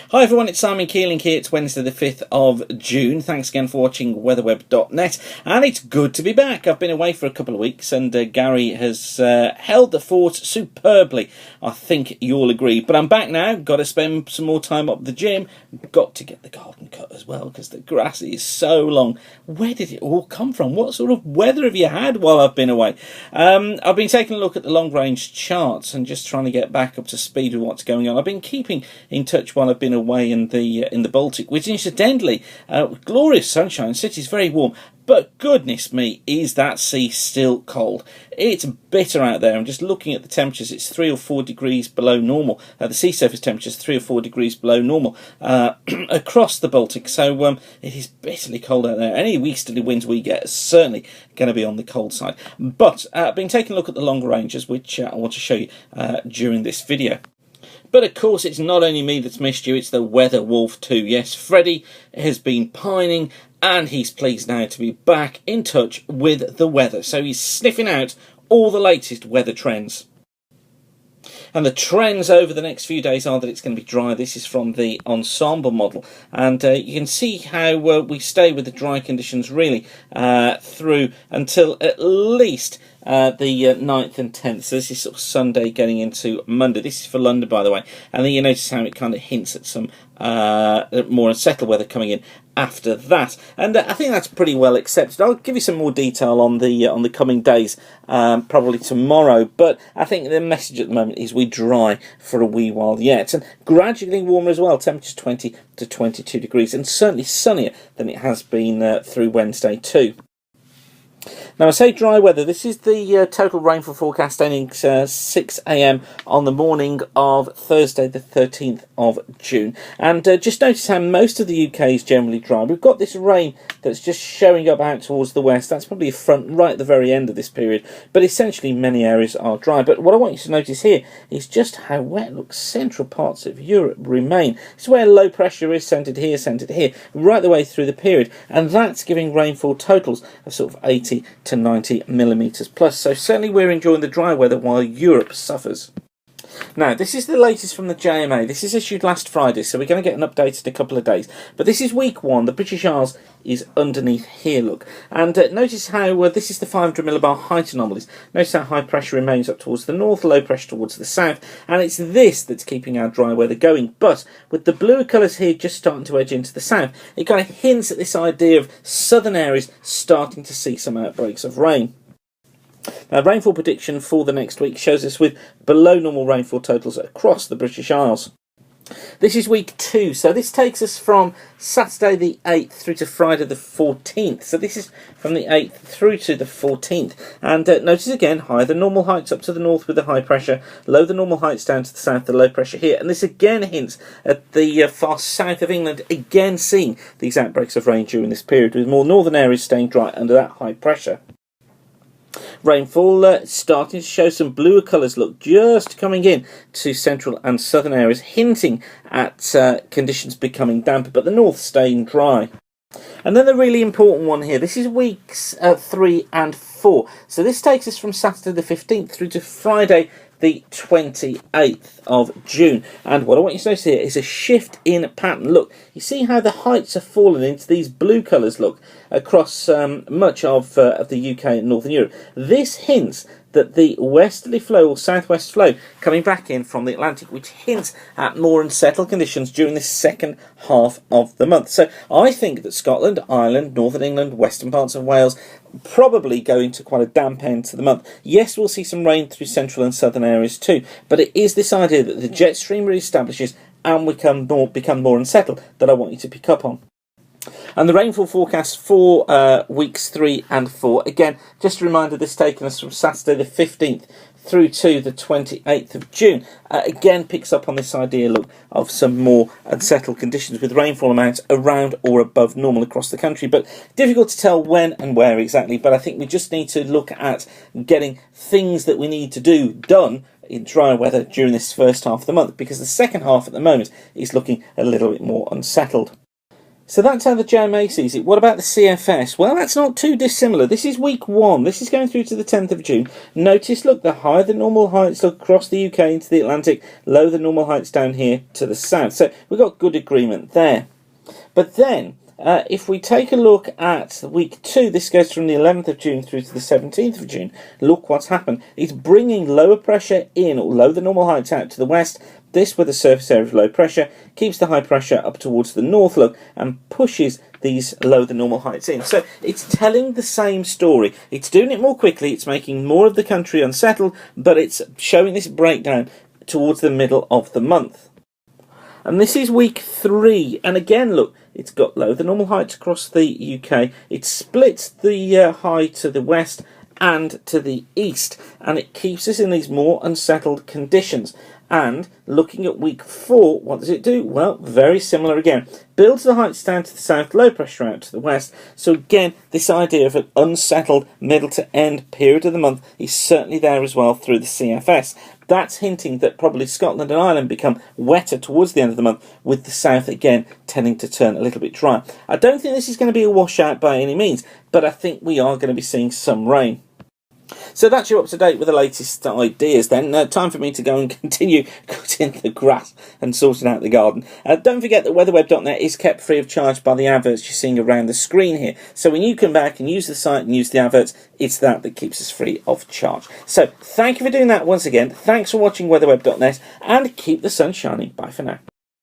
Hi everyone, it's Simon Keeling here. It's Wednesday the 5th of June. Thanks again for watching weatherweb.net, and it's good to be back. I've been away for a couple of weeks and Gary has held the fort superbly. I think you'll agree. But I'm back now, got to spend some more time up the gym, got to get the garden cut as well because the grass is so long. Where did it all come from? What sort of weather have you had while I've been away? I've been taking a look at the long range charts and just trying to get back up to speed with what's going on. I've been keeping in touch while I've been away in the Baltic, which incidentally, glorious sunshine, city's very warm, but goodness me, is that sea still cold. It's bitter out there. I'm just looking at the temperatures. It's 3 or 4 degrees below normal. The sea surface temperature is 3 or 4 degrees below normal across the Baltic. So it is bitterly cold out there. Any easterly winds we get are certainly going to be on the cold side. But I've been taking a look at the longer ranges, which I want to show you during this video. But of course, it's not only me that's missed you, it's the weather wolf too. Yes, Freddie has been pining and he's pleased now to be back in touch with the weather. So he's sniffing out all the latest weather trends. And the trends over the next few days are that it's going to be dry. This is from the Ensemble model. And you can see how we stay with the dry conditions really through until at least the 9th and 10th. So this is sort of Sunday getting into Monday. This is for London, by the way. And then you notice how it kind of hints at some more unsettled weather coming in after that. And I think that's pretty well accepted. I'll give you some more detail on the coming days, probably tomorrow. But I think the message at the moment is we dry for a wee while yet. And gradually warmer as well. Temperatures 20 to 22 degrees. And certainly sunnier than it has been through Wednesday too. Now, I say dry weather. This is the total rainfall forecast ending 6 a.m. on the morning of Thursday the 13th of June. And just notice how most of the UK is generally dry. We've got this rain that's just showing up out towards the west. That's probably a front right at the very end of this period. But essentially, many areas are dry. But what I want you to notice here is just how wet, look, central parts of Europe remain. It's where low pressure is centred here, right the way through the period. And that's giving rainfall totals of sort of 80 to 90 millimetres plus. So certainly we're enjoying the dry weather while Europe suffers. Now, this is the latest from the JMA. This is issued last Friday, so we're going to get an update in a couple of days. But this is week 1. The British Isles is underneath here, look. And notice how this is the 500 millibar height anomalies. Notice how high pressure remains up towards the north, low pressure towards the south. And it's this that's keeping our dry weather going. But with the bluer colours here just starting to edge into the south, it kind of hints at this idea of southern areas starting to see some outbreaks of rain. Now, rainfall prediction for the next week shows us with below normal rainfall totals across the British Isles. This is week 2, so this takes us from Saturday the 8th through to Friday the 14th. So this is from the 8th through to the 14th. And notice again, higher than normal heights up to the north with the high pressure, low than normal heights down to the south, the low pressure here. And this again hints at the far south of England, again seeing these outbreaks of rain during this period, with more northern areas staying dry under that high pressure. Rainfall starting to show some bluer colours, look, just coming in to central and southern areas, hinting at conditions becoming damper, but the north staying dry. And then the really important one here, this is weeks 3 and 4. So this takes us from Saturday the 15th through to Friday the 28th of June. And what I want you to notice here is a shift in pattern. Look, you see how the heights are falling into these blue colours, look, across much of the UK and Northern Europe. This hints that the westerly flow or southwest flow coming back in from the Atlantic, which hints at more unsettled conditions during the second half of the month. So I think that Scotland, Ireland, Northern England, western parts of Wales probably going to quite a damp end to the month. Yes, we'll see some rain through central and southern areas too, but it is this idea that the jet stream re-establishes and become more unsettled that I want you to pick up on. And the rainfall forecast for weeks 3 and 4, again, just a reminder, this taking us from Saturday the 15th through to the 28th of June, again picks up on this idea, look, of some more unsettled conditions with rainfall amounts around or above normal across the country. But difficult to tell when and where exactly, but I think we just need to look at getting things that we need to do done in dry weather during this first half of the month, because the second half at the moment is looking a little bit more unsettled. So that's how the JMA sees it. What about the CFS? Well, that's not too dissimilar. This is week 1. This is going through to the 10th of June. Notice, look, the higher the normal heights look across the UK into the Atlantic, low the normal heights down here to the south. So we've got good agreement there. But then, if we take a look at week 2, this goes from the 11th of June through to the 17th of June. Look what's happened. It's bringing lower pressure in, or low the normal heights out to the west. This, with the surface area of low pressure, keeps the high pressure up towards the north, look, and pushes these low the normal heights in. So it's telling the same story. It's doing it more quickly, it's making more of the country unsettled, but it's showing this breakdown towards the middle of the month. And this is week 3, and again, look, it's got low the normal heights across the UK. It splits the high to the west and to the east, and it keeps us in these more unsettled conditions. And looking at week 4, what does it do? Well, very similar again. Builds the heights down to the south, low pressure out to the west. So again, this idea of an unsettled middle to end period of the month is certainly there as well through the CFS. That's hinting that probably Scotland and Ireland become wetter towards the end of the month, with the south again tending to turn a little bit dry. I don't think this is going to be a washout by any means, but I think we are going to be seeing some rain. So that's you up to date with the latest ideas then. Time for me to go and continue cutting the grass and sorting out the garden. Don't forget that weatherweb.net is kept free of charge by the adverts you're seeing around the screen here. So when you come back and use the site and use the adverts, it's that keeps us free of charge. So thank you for doing that once again. Thanks for watching weatherweb.net, and keep the sun shining. Bye for now.